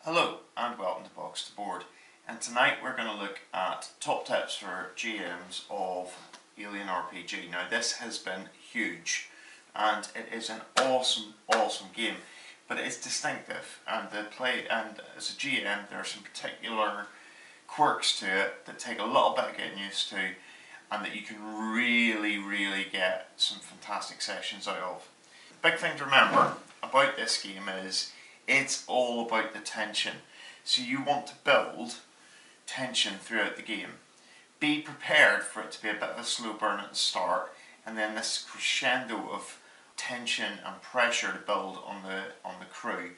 Hello and welcome to Box to Board, and tonight we're going to look at top tips for GMs of Alien RPG. Now this has been huge and it is an awesome game, but it is distinctive, and as a GM there are some particular quirks to it that take a little bit of getting used to and that you can really get some fantastic sessions out of. The big thing to remember about this game is it's all about the tension. So you want to build tension throughout the game. Be prepared for it to be a bit of a slow burn at the start, and then this crescendo of tension and pressure to build on the crew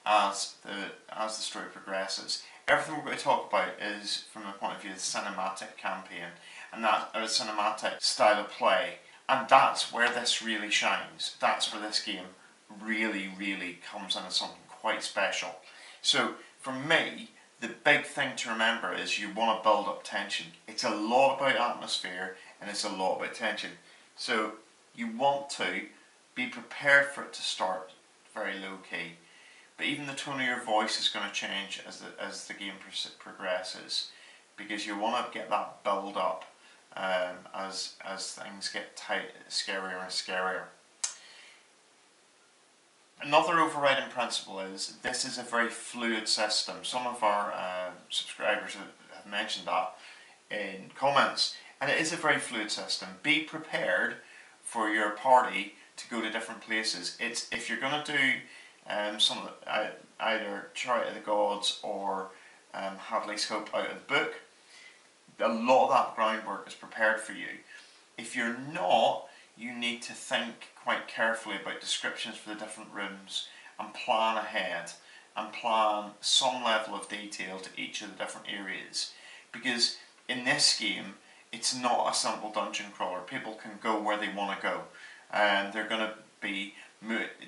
as the story progresses. Everything we're going to talk about is from the point of view of the cinematic campaign, and that a cinematic style of play, and that's where this really shines. That's where this game really comes into something quite special. So for me, the big thing to remember is you want to build up tension. It's a lot about atmosphere and it's a lot about tension. So you want to be prepared for it to start very low key, but even the tone of your voice is going to change as the game progresses, because you want to get that build up as things get scarier and scarier. Another overriding principle is this is a very fluid system. Some of our subscribers have mentioned that in comments, and it is a very fluid system. Be prepared for your party to go to different places. If you're going to do either Chariot of the Gods or Hadley's Hope out of the book, a lot of that groundwork is prepared for you. If you're not, you need to think quite carefully about descriptions for the different rooms and plan ahead and plan some level of detail to each of the different areas, because in this game it's not a simple dungeon crawler. People can go where they want to go, and they're going to be,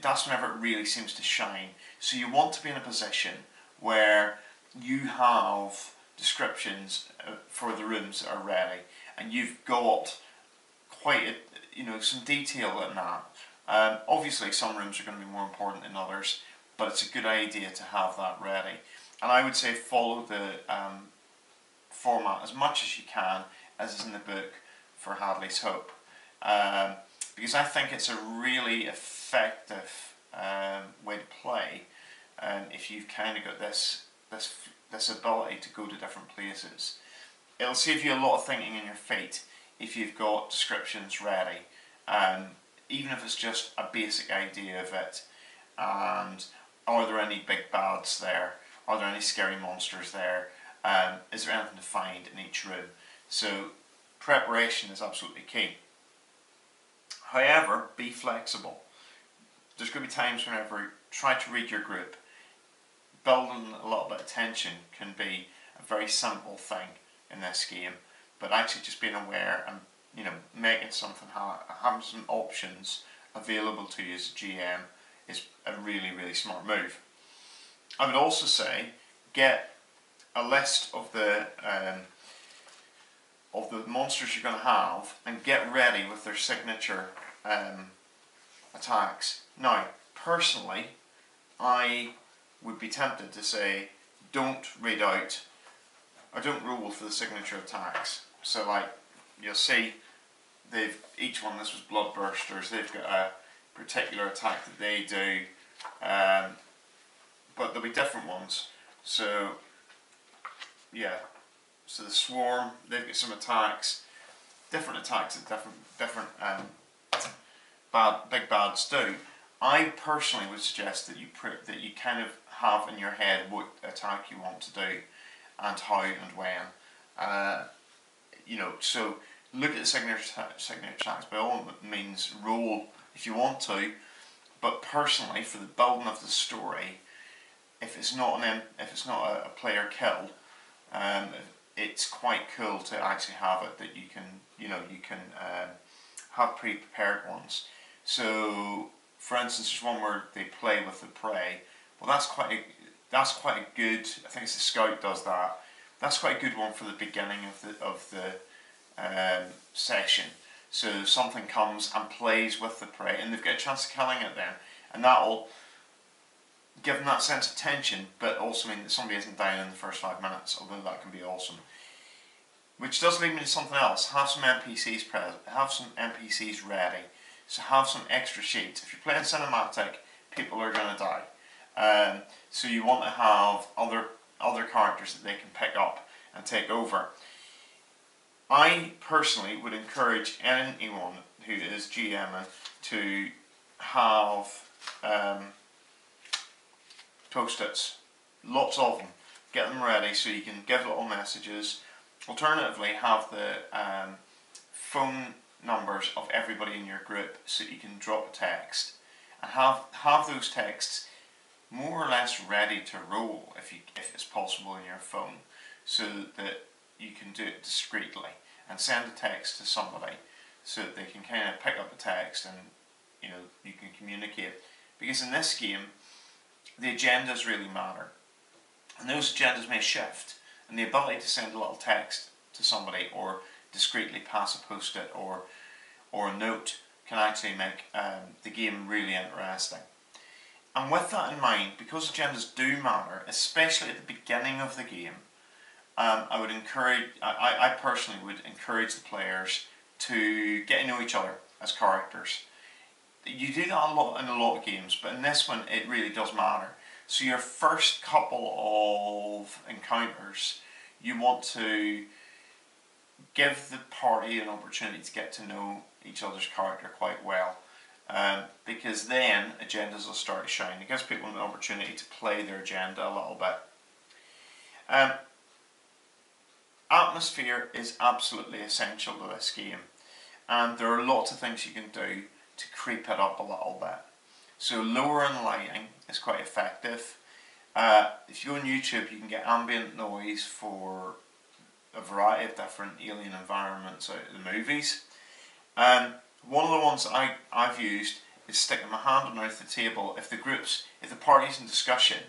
that's whenever it really seems to shine. So you want to be in a position where you have descriptions for the rooms that are ready, and you've got quite some detail in that. Obviously some rooms are going to be more important than others, but it's a good idea to have that ready. And I would say follow the format as much as you can as is in the book for Hadley's Hope, because I think it's a really effective way to play if you've kind of got this ability to go to different places. It'll save you a lot of thinking in your feet if you've got descriptions ready, even if it's just a basic idea of it, and are there any big bads there, are there any scary monsters there, is there anything to find in each room. So preparation is absolutely key. However, be flexible. There's going to be times whenever you try to read your group. Building a little bit of tension can be a very simple thing in this game, but actually just being aware and making something, having some options available to you as a GM is a really smart move. I would also say get a list of the monsters you're going to have and get ready with their signature attacks. Now, personally, I would be tempted to say don't read out or don't roll for the signature attacks. So like you'll see each one, this was Bloodbursters, they've got a particular attack that they do, but there'll be different ones. So yeah, so the Swarm, they've got some attacks, different attacks that different big bads do. I personally would suggest that you kind of have in your head what attack you want to do and how and when. So look at the signature attacks. By all means, roll if you want to. But personally, for the building of the story, if it's not a player kill, it's quite cool to actually have it that you can have pre-prepared ones. So, for instance, there's one where they play with the prey. Well, that's quite a good. I think it's the Scout does that. That's quite a good one for the beginning of the session. So something comes and plays with the prey, and they've got a chance of killing it then, and that'll give them that sense of tension, but also mean that somebody isn't dying in the first 5 minutes, although that can be awesome. Which does lead me to something else. Have some NPCs present. Have some NPCs ready. So have some extra sheets. If you're playing cinematic, people are going to die. So you want to have other characters that they can pick up and take over. I personally would encourage anyone who is GMing to have post-its. Lots of them. Get them ready so you can give little messages. Alternatively, have the phone numbers of everybody in your group so you can drop a text, and have those texts more or less ready to roll if it's possible in your phone, so that you can do it discreetly and send a text to somebody so that they can kind of pick up the text and you can communicate. Because in this game, the agendas really matter, and those agendas may shift, and the ability to send a little text to somebody or discreetly pass a post-it or a note can actually make the game really interesting. And with that in mind, because agendas do matter, especially at the beginning of the game, I personally would encourage the players to get to know each other as characters. You do that a lot in a lot of games, but in this one it really does matter. So your first couple of encounters, you want to give the party an opportunity to get to know each other's character quite well, because then agendas will start to shine. It gives people an opportunity to play their agenda a little bit. Atmosphere is absolutely essential to this game, and there are lots of things you can do to creep it up a little bit. So lowering lighting is quite effective. If you go on YouTube, you can get Ambient Noise for a variety of different alien environments out of the movies. One of the ones I've used is sticking my hand underneath the table. If the party's in discussion,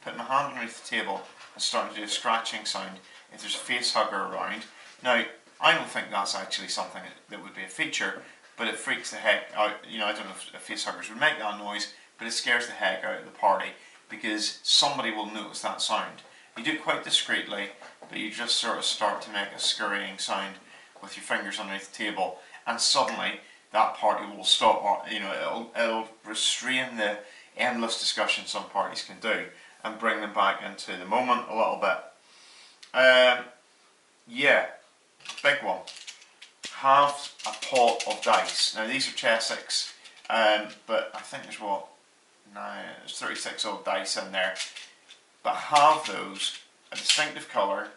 put my hand underneath the table and starting to do a scratching sound if there's a face hugger around. Now, I don't think that's actually something that would be a feature, but it freaks the heck out. I don't know if face huggers would make that noise, but it scares the heck out of the party because somebody will notice that sound. You do it quite discreetly, but you just sort of start to make a scurrying sound with your fingers underneath the table, and suddenly that party will stop. It'll restrain the endless discussion some parties can do and bring them back into the moment a little bit. Yeah, big one. Have a pot of dice. Now these are chess-6, but I think there's 36 odd dice in there. But have those a distinctive colour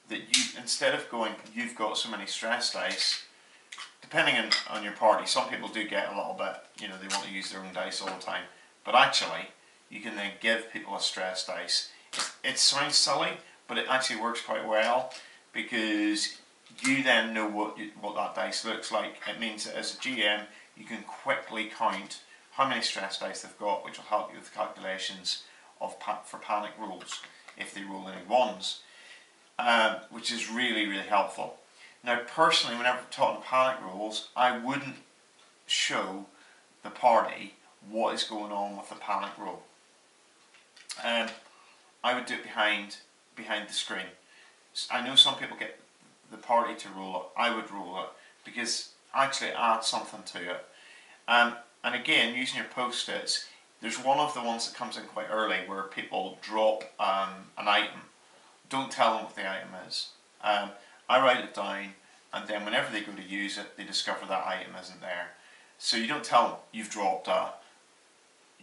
that you, instead of going, you've got so many stress dice, depending on your party, some people do get a little bit, they want to use their own dice all the time. But actually, you can then give people a stress dice. It sounds silly, but it actually works quite well because you then know what that dice looks like. It means that as a GM, you can quickly count how many stress dice they've got, which will help you with calculations for panic rolls if they roll any ones, which is really, really helpful. Now, personally, whenever I'm talking panic rolls, I wouldn't show the party what is going on with the panic roll. I would do it behind the screen. I know some people get the party to roll it. I would roll it because actually it adds something to it. And again, using your post-its, there's one of the ones that comes in quite early where people drop an item. Don't tell them what the item is. I write it down, and then whenever they go to use it, they discover that item isn't there. So you don't tell them you've dropped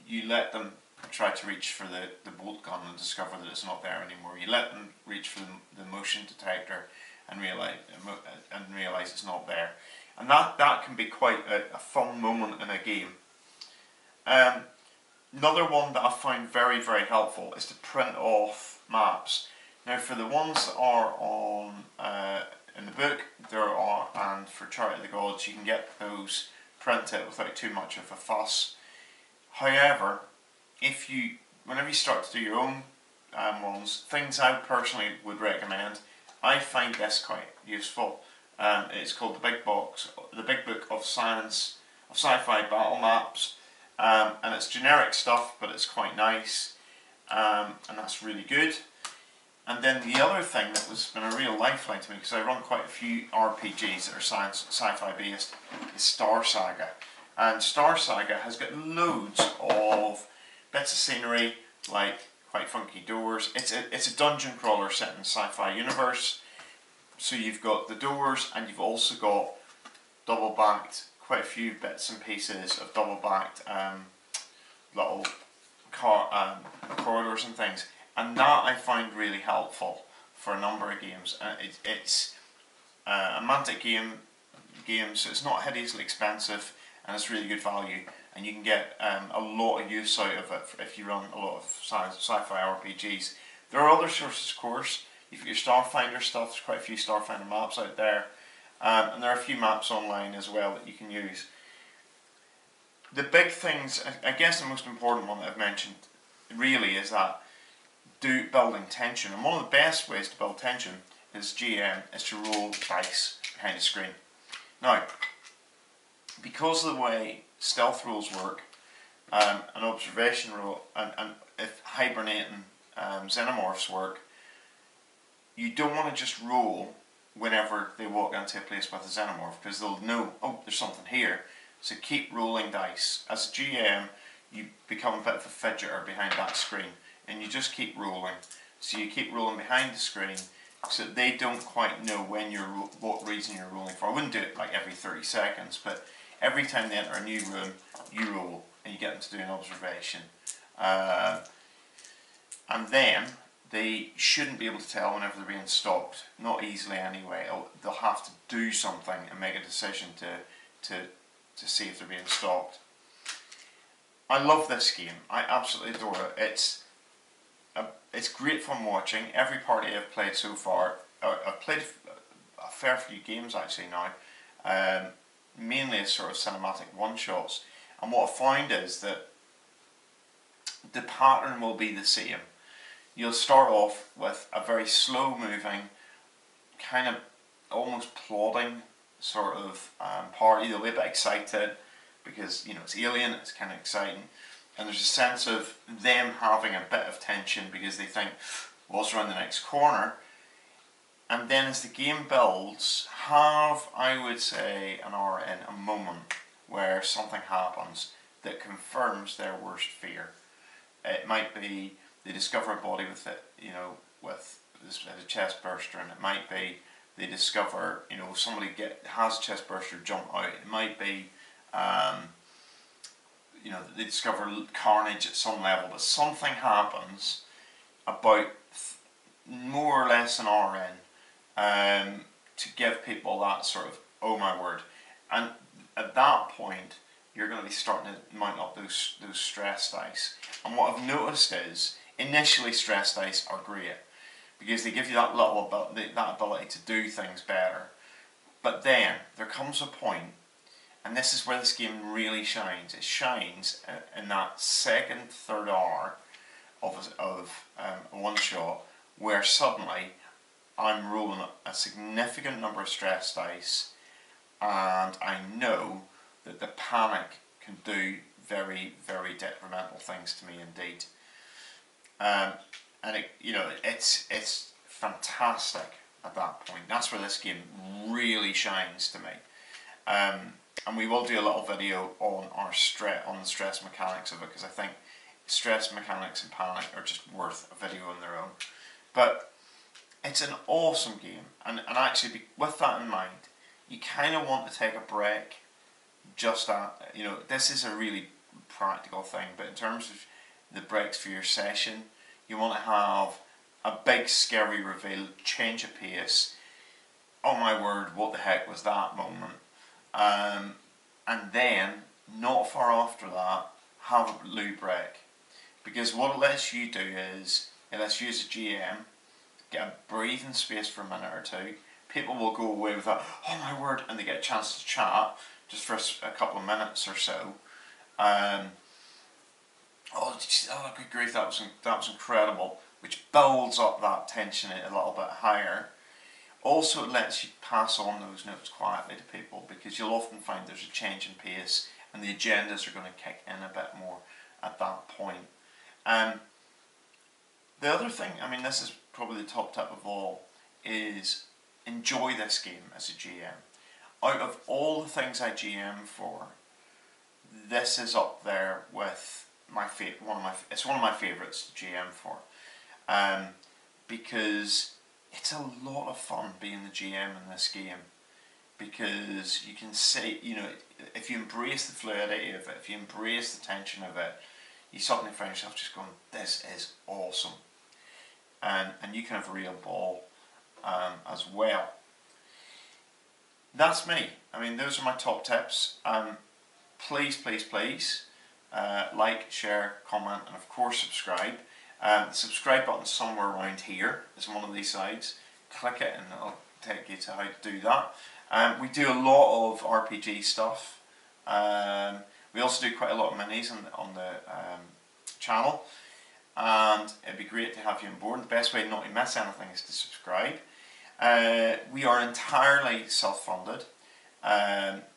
you let them try to reach for the bolt gun and discover that it's not there anymore. You let them reach for the motion detector and realize it's not there. And that can be quite a fun moment in a game. Another one that I find very, very helpful is to print off maps. Now, for the ones that are on in the book, and for Chart of the Gods, you can get those printed without too much of a fuss. However, whenever you start to do your own ones, things I personally would recommend, I find this quite useful. It's called the Big Book of Sci-Fi Battle Maps, and it's generic stuff, but it's quite nice. and that's really good. And then the other thing that has been a real lifeline to me, because I run quite a few RPGs that are sci-fi based, is Star Saga. And Star Saga has got loads of bits of scenery, like quite funky doors. It's a dungeon crawler set in a sci-fi universe. So you've got the doors, and you've also got double-backed, quite a few bits and pieces of double-backed little corridors and things. And that I find really helpful for a number of games. It's a Mantic game, so it's not hideously expensive, and it's really good value. And you can get a lot of use out of it if you run a lot of sci-fi RPGs. There are other sources, of course. You've got your Starfinder stuff. There's quite a few Starfinder maps out there, and there are a few maps online as well that you can use. The big things, I guess, the most important one that I've mentioned really is that building tension, and one of the best ways to build tension as GM is to roll dice behind the screen. Now, because of the way stealth rules work, and observation rule, and if hibernating xenomorphs work, you don't want to just roll whenever they walk into a place with a xenomorph, because they'll know, oh, there's something here. So keep rolling dice. As a GM, you become a bit of a fidgeter behind that screen, and you just keep rolling. So you keep rolling behind the screen, so that they don't quite know what reason you're rolling for. I wouldn't do it like every 30 seconds, but every time they enter a new room, you roll, and you get them to do an observation. And then they shouldn't be able to tell whenever they're being stopped. Not easily anyway. They'll have to do something and make a decision to see if they're being stopped. I love this game. I absolutely adore it. It's great fun watching. Every party I've played so far, I've played a fair few games actually now, mainly as sort of cinematic one-shots. And what I find is that the pattern will be the same. You'll start off with a very slow-moving, kind of almost plodding sort of party. They'll be a bit excited because, you know, it's alien, it's kind of exciting. And there's a sense of them having a bit of tension because they think, what's around the next corner? And then as the game builds, I would say, an hour in, a moment where something happens that confirms their worst fear. It might be they discover a body with it, you know, with a chest burster, and it might be they discover, you know, somebody has a chest burster jump out. It might be, you know, they discover carnage at some level, but something happens about more or less an hour in to give people that sort of, oh my word. And at that point, you're going to be starting to mount up those stress dice. And what I've noticed is, initially stress dice are great because they give you that ability to do things better. But then there comes a point, and this is where this game really shines. It shines in that second, third hour of a one shot, where suddenly I'm rolling a significant number of stress dice, and I know that the panic can do very, very detrimental things to me indeed. And it's fantastic at that point. That's where this game really shines to me. And we will do a little video on the stress mechanics of it, because I think stress mechanics and panic are just worth a video on their own. But it's an awesome game, and actually with that in mind, you kind of want to take a break. This is a really practical thing, but in terms of the breaks for your session, you want to have a big scary reveal, change of pace. Oh my word, what the heck was that moment? And then, not far after that, have a loo break. Because what it lets you do is, it lets you as a GM get a breathing space for a minute or two. People will go away with that, oh my word, and they get a chance to chat just for a couple of minutes or so. Good grief, that was incredible, which builds up that tension a little bit higher. Also, it lets you pass on those notes quietly to people, because you'll often find there's a change in pace and the agendas are going to kick in a bit more at that point. The other thing, I mean, this is probably the top tip of all, is enjoy this game as a GM. Out of all the things I GM for, this is up there with it's one of my favourites to GM for, because it's a lot of fun being the GM in this game, because you can say, you know, if you embrace the fluidity of it, if you embrace the tension of it, you suddenly find yourself just going, this is awesome, and you can have a real ball as well. That's me. I mean, those are my top tips. Please, please, please like, share, comment, and of course subscribe. The subscribe button somewhere around here is one of these sides. Click it and it'll take you to how to do that. We do a lot of RPG stuff. We also do quite a lot of minis on the channel, and it'd be great to have you on board. The best way not to miss anything is to subscribe. We are entirely self-funded,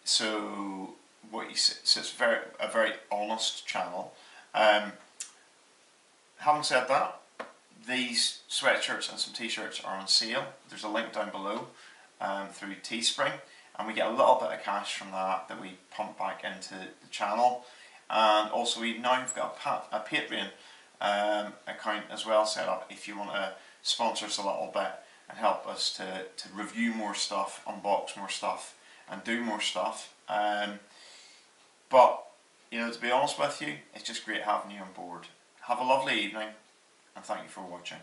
so it's a very honest channel. Having said that, these sweatshirts and some t-shirts are on sale. There's a link down below through Teespring, and we get a little bit of cash from that we pump back into the channel. And also we've got a Patreon account as well set up if you want to sponsor us a little bit and help us to review more stuff, unbox more stuff, and do more stuff. But, you know, to be honest with you, it's just great having you on board. Have a lovely evening, and thank you for watching.